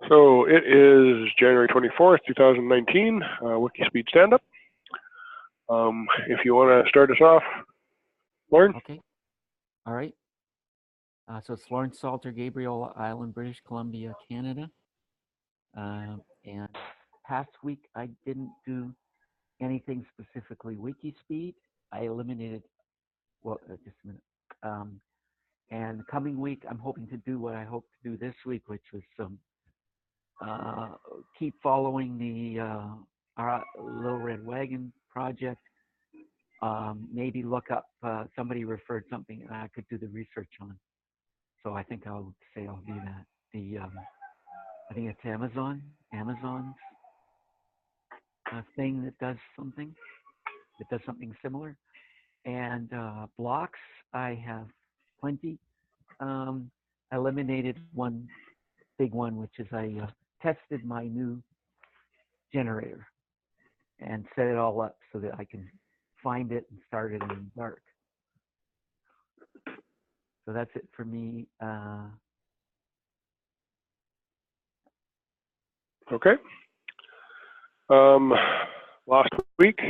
So it is January 24th, 2019, WIKISPEED Standup. If you want to start us off, Lauren. Okay. All right. So it's Lawrence Salter, Gabriel Island, British Columbia, Canada. And past week, I didn't do anything specifically WIKISPEED. I eliminated, well, just a minute. And coming week, I'm hoping to do what I hope to do this week, which was keep following the our Little Red Wagon project. Maybe look up, somebody referred something and I could do the research on. So I think I'll say I'll do that. I think it's Amazon's thing that does something similar. And blocks, I have plenty. I eliminated one big one, which is I tested my new generator and set it all up so that I can find it and start it in the dark. So that's it for me. Okay. Last week,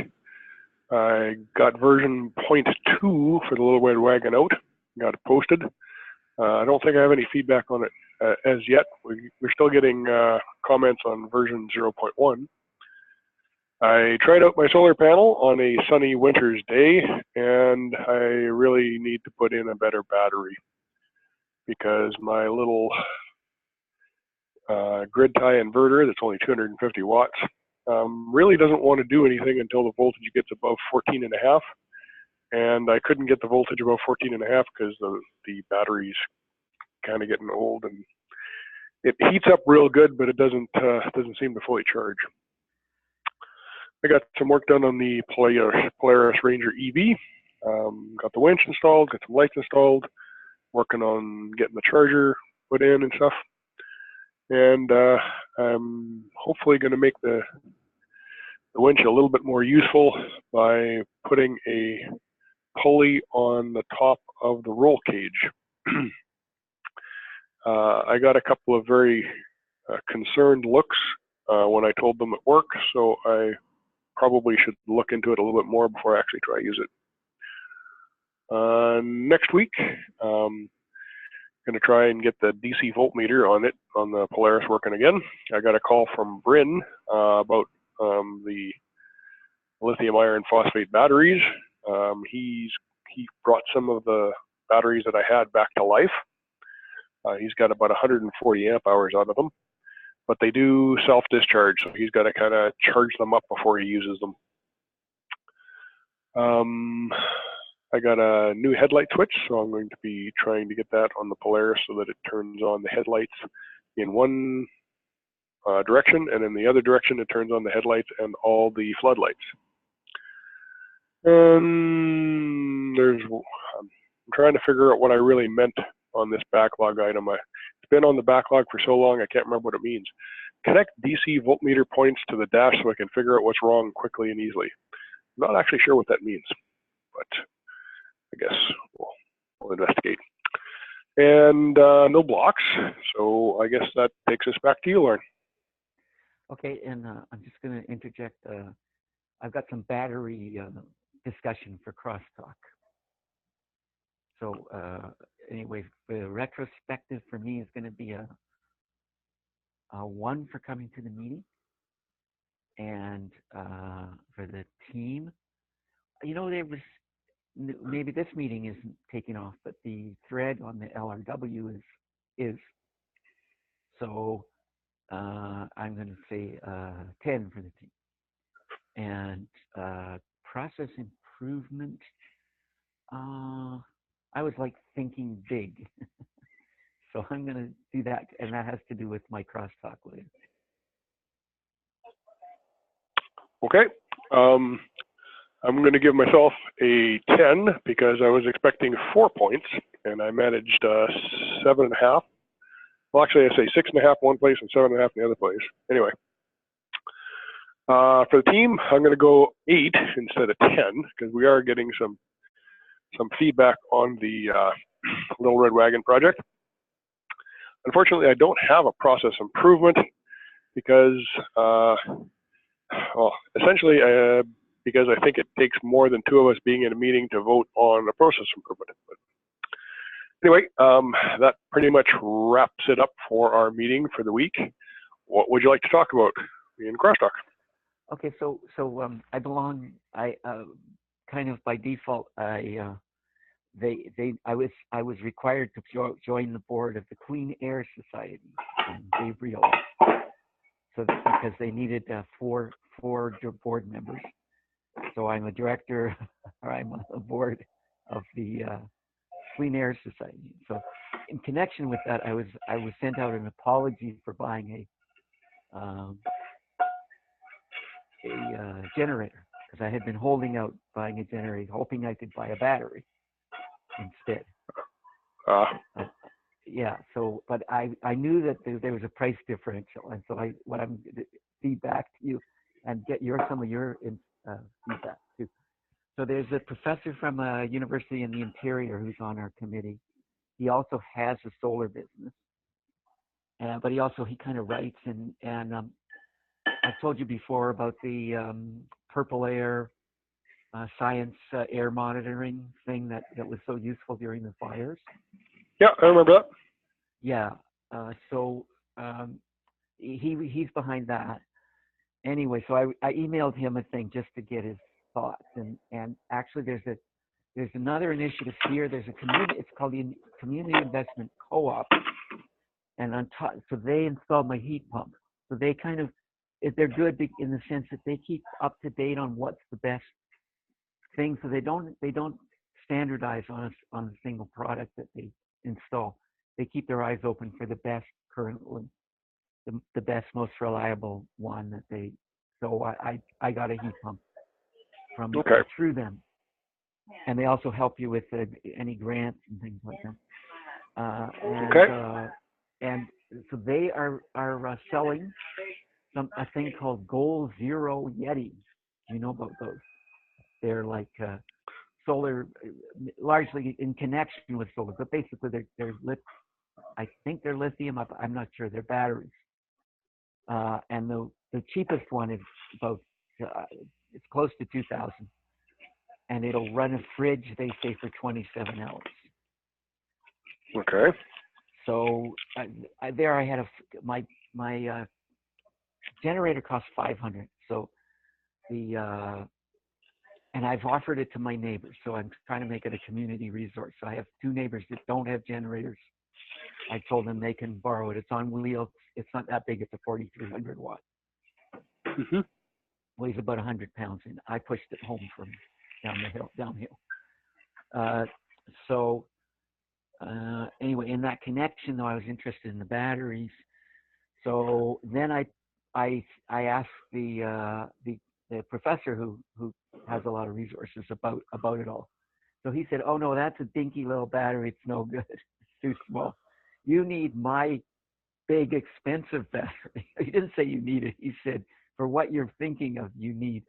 I got version 0.2 for the Little Red Wagon out. Got it posted. I don't think I have any feedback on it as yet. We're still getting comments on version 0.1. I tried out my solar panel on a sunny winter's day, and I really need to put in a better battery because my little grid tie inverter that's only 250 watts really doesn't want to do anything until the voltage gets above 14.5. And I couldn't get the voltage above 14.5 because the battery's kind of getting old, and it heats up real good, but it doesn't seem to fully charge. I got some work done on the Polaris Ranger EV. Got the winch installed, got some lights installed, working on getting the charger put in and stuff. And I'm hopefully going to make the winch a little bit more useful by putting a pulley on the top of the roll cage. I got a couple of very concerned looks when I told them at work, so I probably should look into it a little bit more before I actually try to use it. Next week, I'm going to try and get the DC voltmeter on the Polaris working again. I got a call from Bryn about the lithium iron phosphate batteries. He brought some of the batteries that I had back to life. He's got about 140 amp hours out of them, but they do self-discharge, so he's got to kind of charge them up before he uses them. I got a new headlight switch, so I'm going to be trying to get that on the Polaris so that it turns on the headlights in one direction, and in the other direction it turns on the headlights and all the floodlights. I'm trying to figure out what I really meant on this backlog item. It's been on the backlog for so long, I can't remember what it means. Connect DC voltmeter points to the dash so I can figure out what's wrong quickly and easily. I'm not actually sure what that means, but I guess we'll investigate. And no blocks, so I guess that takes us back to you, Lauren. Okay, and I'm just going to interject. I've got some battery discussion for crosstalk. So anyway, the retrospective for me is going to be a 1 for coming to the meeting, and for the team, there was maybe this meeting isn't taking off, but the thread on the LRW is. So I'm going to say 10 for the team, and process improvement. I was like thinking big. So I'm going to do that, and that has to do with my crosstalk later. Okay. I'm going to give myself a 10 because I was expecting 4 points, and I managed 7.5. Well, actually, I say 6.5 one place and 7.5 in the other place. Anyway. For the team, I'm going to go 8 instead of 10 because we are getting some feedback on the Little Red Wagon project. unfortunately, I don't have a process improvement because, well, essentially, because I think it takes more than two of us being in a meeting to vote on a process improvement. But anyway, that pretty much wraps it up for our meeting for the week. What would you like to talk about in Crosstalk? Okay, so I belong. I kind of by default. I was required to join the board of the Clean Air Society in Gabriel. So because they needed four board members. So I'm a director, or I'm on the board of the Clean Air Society. So in connection with that, I was sent out an apology for buying a generator, because I had been holding out buying a generator, hoping I could buy a battery instead. Yeah. So, but I knew that there was a price differential, and so what I'm going to feedback to you and get some of your feedback too. So there's a professor from a university in the interior who's on our committee. He also has a solar business, but he kind of writes and I've told you before about the purple air science air monitoring thing that was so useful during the fires. Yeah, I remember that. Yeah. So he's behind that. Anyway, so I emailed him a thing just to get his thoughts, and actually there's another initiative here. There's a community. It's called the Community Investment Co-op, and on top, so they installed my heat pump. So they kind of, they're good in the sense that they keep up to date on what's the best thing. So they don't standardize on a single product that they install. They keep their eyes open for the best currently, the best, most reliable one that they. So I got a heat pump from through them, and they also help you with any grants and things like that. And so they are selling a thing called Goal Zero Yeti. Do you know about those? They're like solar, largely in connection with solar, but basically they're I think they're lithium. I'm not sure. They're batteries. And the cheapest one is about it's close to 2,000, and it'll run a fridge, they say, for 27 hours. Okay. So I had my generator cost $500. So and I've offered it to my neighbors. So I'm trying to make it a community resource. So I have two neighbors that don't have generators. I told them they can borrow it. It's on wheels. It's not that big. It's a 4,300 watt. Mm-hmm. Weighs about 100 pounds, and I pushed it home from downhill. Anyway, in that connection, though, I was interested in the batteries. So then I asked the professor who has a lot of resources about it all. So he said, "Oh no, that's a dinky little battery. It's no good. It's too small. You need my big, expensive battery." He didn't say you need it. He said, for what you're thinking of, you need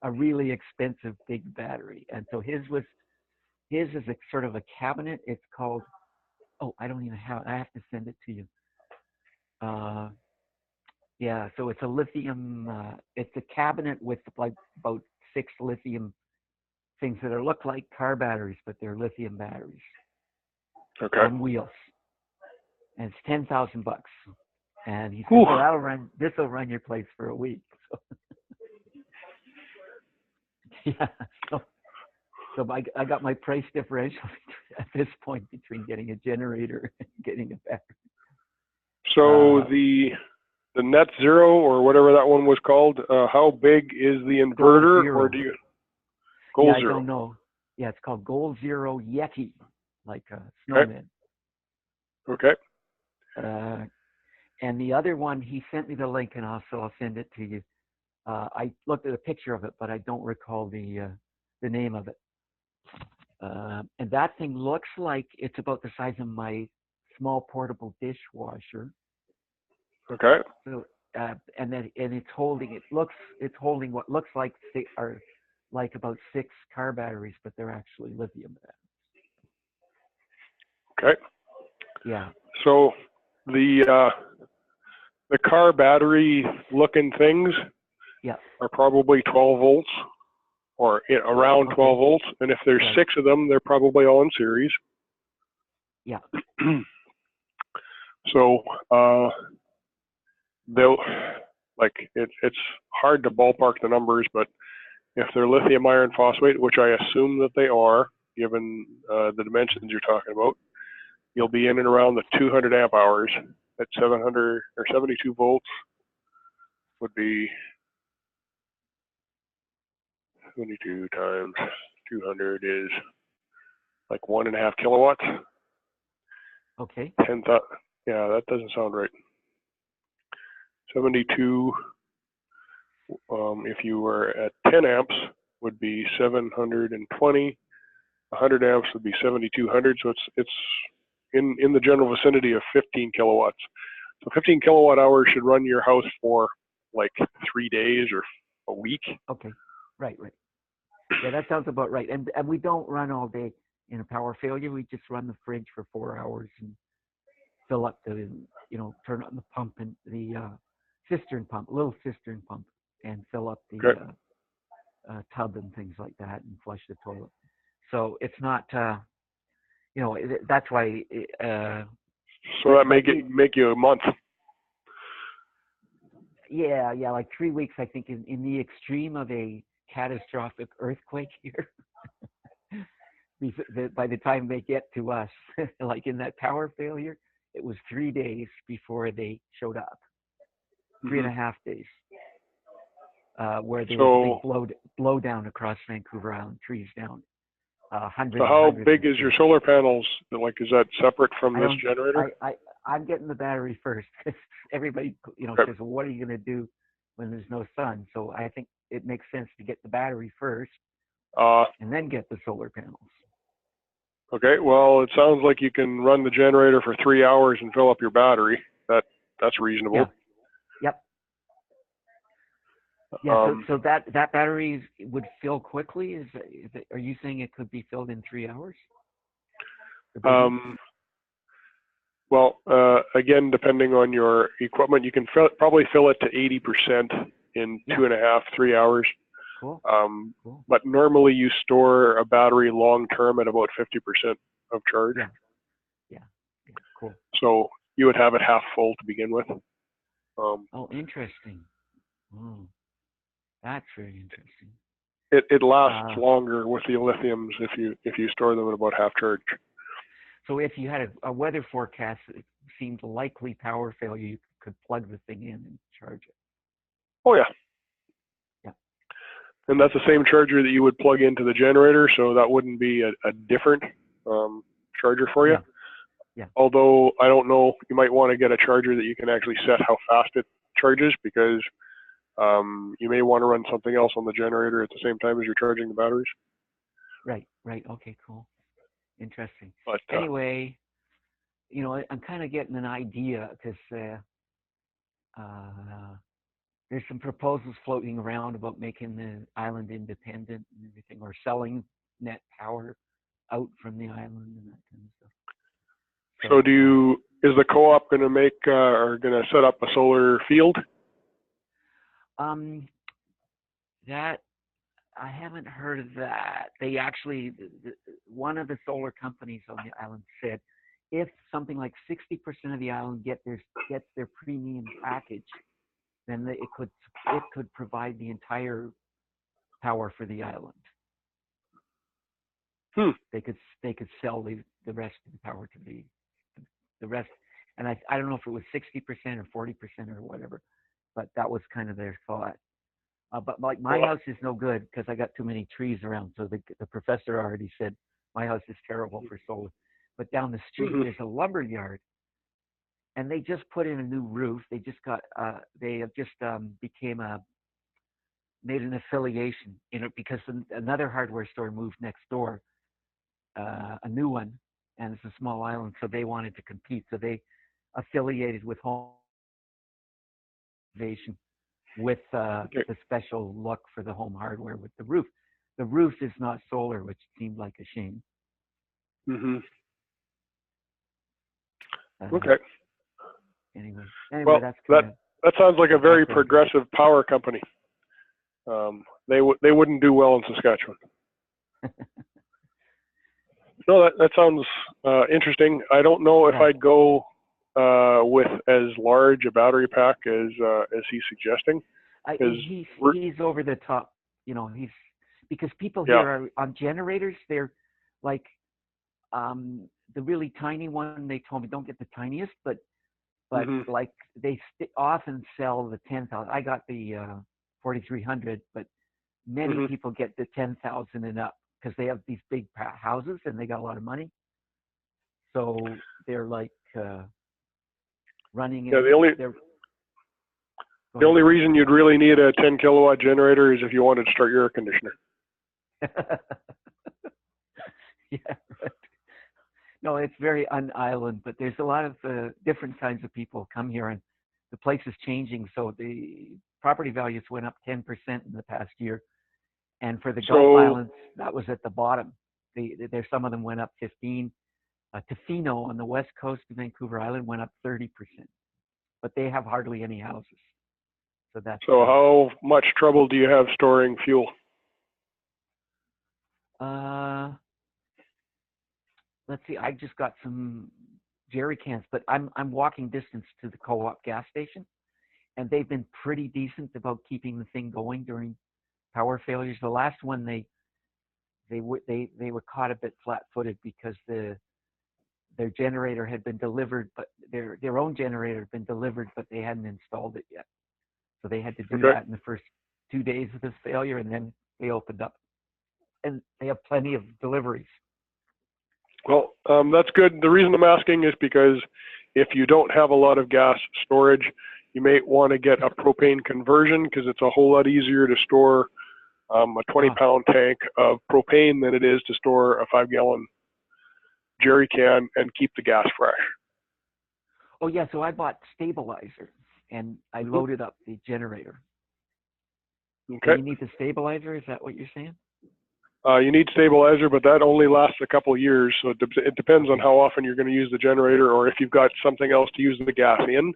a really expensive big battery. And so his is a sort of a cabinet. It's called, I don't even have it. I have to send it to you. Yeah, so it's a lithium, it's a cabinet with like about 6 lithium things that look like car batteries, but they're lithium batteries. Okay. On wheels. And it's $10,000. And he said, "Well, this will run your place for a week." So, yeah. So I got my price differential at this point between getting a generator and getting a battery. So the net zero, or whatever that one was called, how big is the inverter, or do you? Goal Zero. I don't know. Yeah, it's called Goal Zero Yeti, like a snowman. Okay. And the other one, he sent me the link, and also I'll send it to you. I looked at a picture of it, but I don't recall the name of it. And that thing looks like it's about the size of my small portable dishwasher. Okay. So and it's holding what looks like about 6 car batteries, but they're actually lithium batteries. Okay. Yeah. So The car battery looking things Yeah. are probably 12 volts or around 12 volts. And if there's 6 of them, they're probably all in series. Yeah. So they'll it's hard to ballpark the numbers, but if they're lithium iron phosphate, which I assume that they are, given the dimensions you're talking about, you'll be in and around the 200 amp hours at 700 or 72 volts would be 72 times 200 is like 1.5 kilowatts. Okay. 10,000. Yeah, that doesn't sound right. 72, if you were at 10 amps, would be 720. 100 amps would be 7,200. So it's in the general vicinity of 15 kilowatts. So 15 kilowatt hours should run your house for like 3 days or a week. Okay. Right. Yeah, that sounds about right. And we don't run all day in a power failure. We just run the fridge for 4 hours and fill up the, turn on the pump and the little cistern pump, and fill up the tub and things like that, and flush the toilet. So it's not, that's why. So that make you a month. Yeah, like 3 weeks, I think, in the extreme of a catastrophic earthquake here. By the time they get to us, like in that power failure, it was 3 days before they showed up. 3.5 days, where there was a big blow down across Vancouver Island, trees down. So how big is your solar panels? Like, is that separate from this generator? I'm getting the battery first. Everybody, says, well, what are you going to do when there's no sun? So I think it makes sense to get the battery first, and then get the solar panels. Okay, well, it sounds like you can run the generator for 3 hours and fill up your battery. That's reasonable. Yeah. Yep. Yeah. So that battery would fill quickly. Are you saying it could be filled in 3 hours? Well, again, depending on your equipment, you can probably fill it to 80% in 2.5, 3 hours. Cool. Cool. But normally you store a battery long term at about 50% of charge. Yeah. Cool. So you would have it half full to begin with. Interesting. That's very interesting. It lasts longer with the lithiums if you store them at about half charge. So if you had a weather forecast that seemed likely power failure, you could plug the thing in and charge it. Oh yeah. Yeah. And that's the same charger that you would plug into the generator, so that wouldn't be a different charger for you. Yeah. Although I don't know, you might want to get a charger that you can actually set how fast it charges, because you may want to run something else on the generator at the same time as you're charging the batteries. Right. Okay, cool. Interesting. But anyway, I'm kind of getting an idea, because there's some proposals floating around about making the island independent and everything, or selling net power out from the island and that kind of stuff. So is the co-op going to make or going to set up a solar field? That I haven't heard of that. They actually, one of the solar companies on the island said, if something like 60% of the island gets their premium package, then it could provide the entire power for the island. They could sell the rest of the power to the rest, and I don't know if it was 60% or 40% or whatever, but that was kind of their thought. But my house is no good because I got too many trees around. So the professor already said my house is terrible for solar. But down the street there's a lumber yard, and they just put in a new roof. They just got they have just made an affiliation, because another hardware store moved next door, a new one, and it's a small island, so they wanted to compete. So they affiliated with Home Innovation with the special look for the home hardware with the roof. The roof is not solar, which seemed like a shame. Okay. Anyway, Well, that's that kind of that sounds like a very background. progressive power company. They wouldn't do well in Saskatchewan. No, that sounds interesting. I don't know if Yeah, I'd go with as large a battery pack as he's suggesting, because he's over the top. You know, he's because people yeah. here are on generators. They're like the really tiny one. They told me don't get the tiniest, but Hmm. like they often sell the 10,000. I got the 4,300, but many Hmm. people get the 10,000 and up because they have these big houses and they got a lot of money. So they're like running Yeah, in. They're go the ahead. only reason you'd really need a 10 kilowatt generator is if you wanted to start your air conditioner. Yeah, right. No, it's very un-island, but there's a lot of different kinds of people come here, and the place is changing. So the property values went up 10% in the past year, and for the Gulf So, Islands, that was at the bottom. There's some of them went up 15. Tofino on the west coast of Vancouver Island went up 30%, but they have hardly any houses. So that's so how much trouble do you have storing fuel? let's see. I just got some jerry cans, but I'm walking distance to the co-op gas station, and they've been pretty decent about keeping the thing going during power failures. The last one they were caught a bit flat-footed because their generator had been delivered, but their own generator had been delivered, but they hadn't installed it yet. So they had to do Okay. that in the first 2 days of this failure, and then they opened up. And they have plenty of deliveries. Well, that's good. The reason I'm asking is because if you don't have a lot of gas storage, you may want to get a propane conversion, because it's a whole lot easier to store a 20-pound tank of propane than it is to store a 5-gallon jerry can and keep the gas fresh. Oh yeah, so I bought stabilizer and I loaded up the generator. Okay. So you need the stabilizer? Is that what you're saying? You need stabilizer, but that only lasts a couple of years, so it depends on how often you're going to use the generator, or if you've got something else to use the gas in,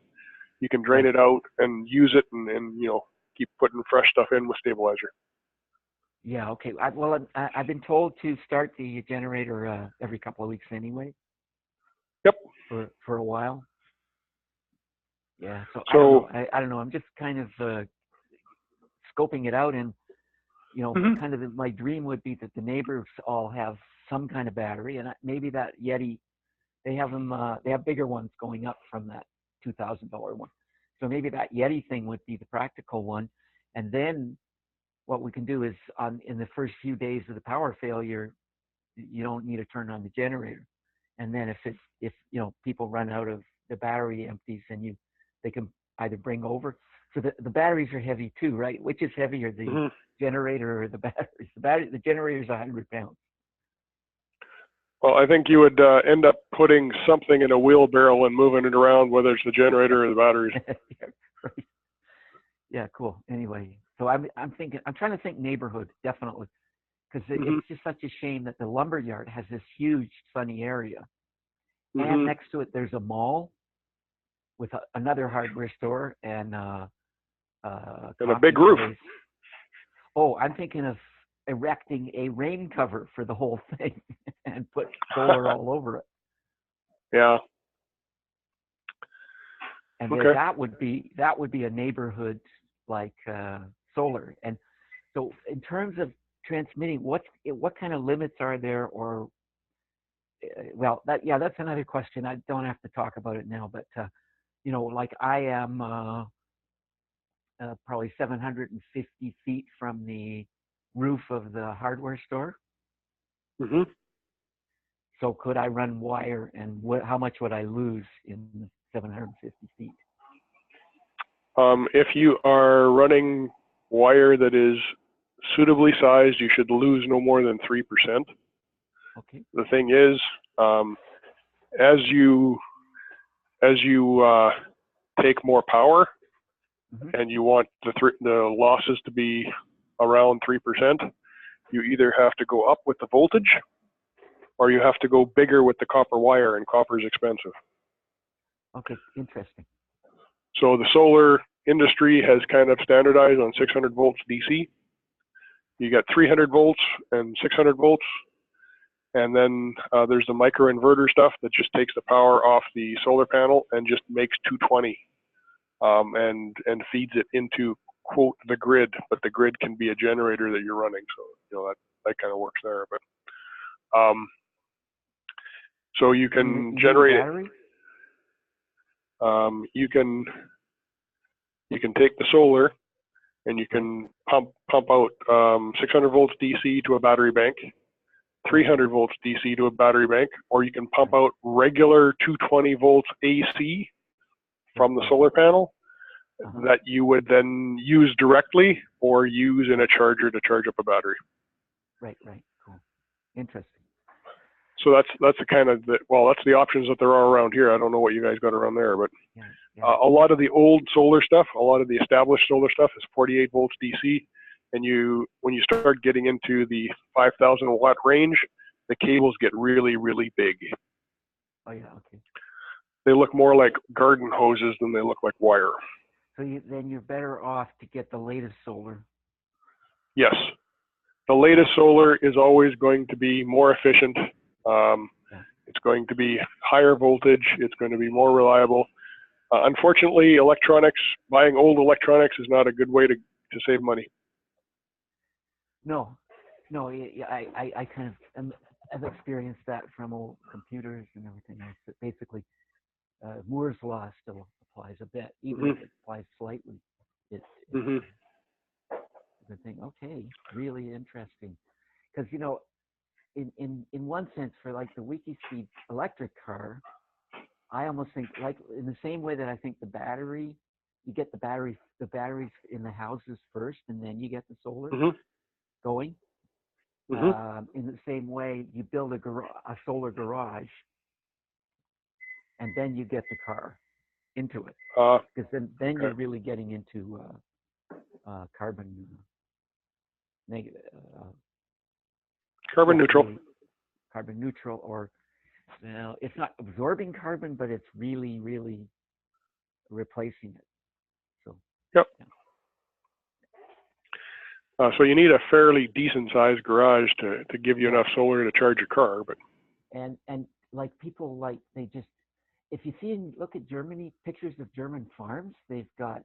you can drain it out and use it, and keep putting fresh stuff in with stabilizer. Yeah, okay. I've been told to start the generator every couple of weeks anyway. Yep. For a while. Yeah, so I So don't know. I don't know. I'm just kind of scoping it out, and kind of my dream would be that the neighbors all have some kind of battery, and maybe that Yeti, they have them. They have bigger ones going up from that $2,000 one. So maybe that Yeti thing would be the practical one, and then what we can do is in the first few days of the power failure, you don't need to turn on the generator, and then if people run out of the battery empties, and they can either bring over. So the batteries are heavy too, right? Which is heavier, the generator or the batteries? The generator is 100 pounds. Well, I think you would end up putting something in a wheelbarrow and moving it around, whether it's the generator or the batteries. Yeah, right. Yeah, cool. Anyway, so I'm trying to think neighborhood, definitely, because it's just such a shame that the lumberyard has this huge sunny area, and next to it there's a mall with another hardware store and a big roof. place. Oh, I'm thinking of erecting a rain cover for the whole thing and put solar all over it. Yeah. And okay. that would be a neighborhood like solar. And so in terms of transmitting, what kind of limits are there, or that's another question. I don't have to talk about it now, but like I am probably 750 feet from the roof of the hardware store. So could I run wire, and how much would I lose in 750 feet? If you are running wire that is suitably sized, you should lose no more than 3%. Okay. The thing is, as you take more power, and you want the losses to be around 3%, you either have to go up with the voltage, or you have to go bigger with the copper wire, and copper is expensive. Okay, interesting. So the solar industry has kind of standardized on 600 volts DC. You got 300 volts and 600 volts. And then there's the microinverter stuff that just takes the power off the solar panel and just makes 220 and feeds it into, quote, the grid. But the grid can be a generator that you're running. So, you know, that kind of works there. But so you can generate it. You can take the solar and you can pump out 600 volts DC to a battery bank, 300 volts DC to a battery bank, or you can pump out regular 220 volts AC from the solar panel that you would then use directly or use in a charger to charge up a battery. Right, cool. Interesting. So that's the kind of that's the options that there are around here. I don't know what you guys got around there, but a lot of the old solar stuff, a lot of the established solar stuff is 48 volts DC. And when you start getting into the 5,000 watt range, the cables get really, really big. Oh yeah, okay. They look more like garden hoses than they look like wire. So then you're better off to get the latest solar. Yes. The latest solar is always going to be more efficient. It's going to be higher voltage. It's going to be more reliable. Unfortunately, buying old electronics is not a good way to save money. No, I kind of have experienced that from old computers and everything else. Basically, Moore's law still applies a bit, even if it applies slightly. It's the thing. Okay, really interesting. Because, you know, in one sense, for like the WIKISPEED electric car, I almost think like in the same way that I think you get the batteries in the houses first, and then you get the solar going. In the same way, you build a solar garage, and then you get the car into it, because then you're really getting into carbon negative. Carbon neutral. Carbon neutral, or it's not absorbing carbon, but it's really, really replacing it. So. Yep. Yeah. So you need a fairly decent sized garage to give you enough solar to charge your car, but. And like people if you look at Germany, pictures of German farms, they've got,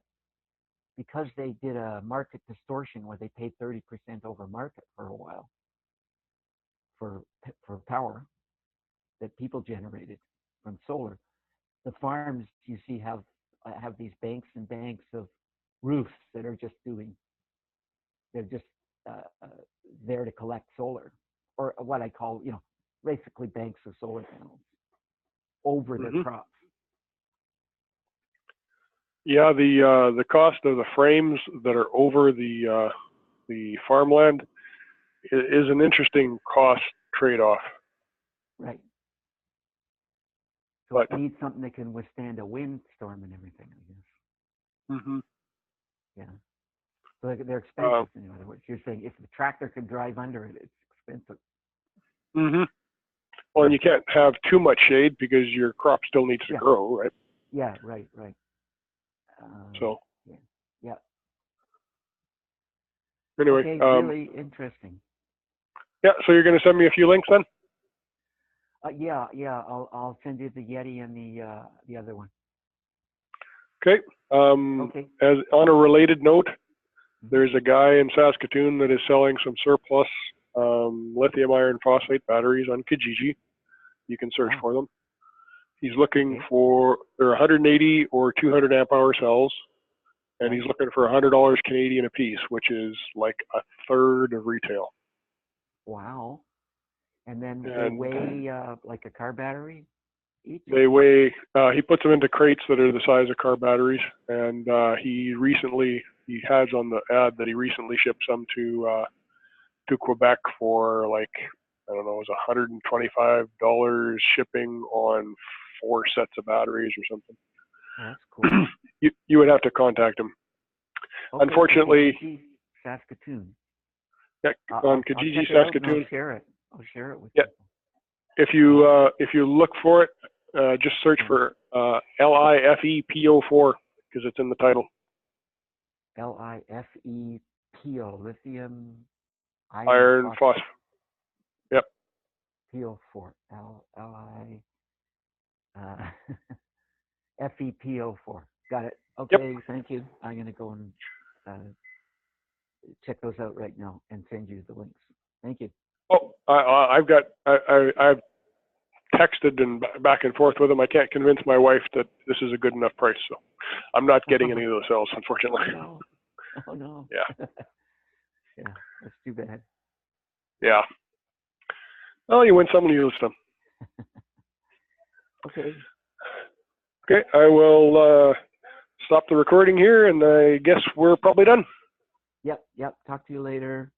because they did a market distortion where they paid 30% over market for a while for power that people generated from solar. The farms you see have these banks and banks of roofs that are just there to collect solar, or what I call, basically banks of solar panels over their crops. Yeah, the cost of the frames that are over the farmland is an interesting cost trade-off. Right. So it needs something that can withstand a windstorm and everything, I guess. Yeah. So they're expensive, in other words. You're saying if the tractor can drive under it, it's expensive. Well, and you can't have too much shade because your crop still needs to grow, right? Yeah, right. So. Yeah. Anyway. Okay, really interesting. Yeah, so you're going to send me a few links then? Yeah. I'll send you the Yeti and the other one. Okay. As on a related note, there's a guy in Saskatoon that is selling some surplus lithium iron phosphate batteries on Kijiji. You can search for them. He's looking for, they're 180 or 200 amp hour cells, and he's looking for $100 Canadian a piece, which is like a third of retail. Wow. And then they weigh like a car battery each? They weigh, he puts them into crates that are the size of car batteries, and he has on the ad that he recently shipped some to Quebec for like, I don't know, it was $125 shipping on 4 sets of batteries or something. Oh, that's cool. You would have to contact him. Okay, Unfortunately, Kijiji, Saskatoon. Yeah, on Kijiji, Saskatoon. I'll share it with you. If you look for it, just search for LIFEPO4, because it's in the title. LIFEPO, lithium Iron phosphate. Yep. PO4, LI FEPO4. Got it. Okay, Yep. thank you. I'm going to go and check those out right now and send you the links. Thank you. Oh, I've texted and back and forth with them. I can't convince my wife that this is a good enough price, so I'm not getting any of those cells, unfortunately. Oh no. Oh no. Yeah. Yeah, that's too bad. Yeah. Well, you win some and you lose some. Okay. Okay, I will stop the recording here, and I guess we're probably done. Yep. Talk to you later.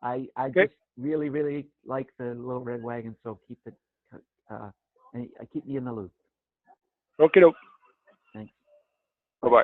I Okay. just really like the Little Red Wagon, so keep it. Keep me in the loop. Okay, doke. Thanks. Bye-bye.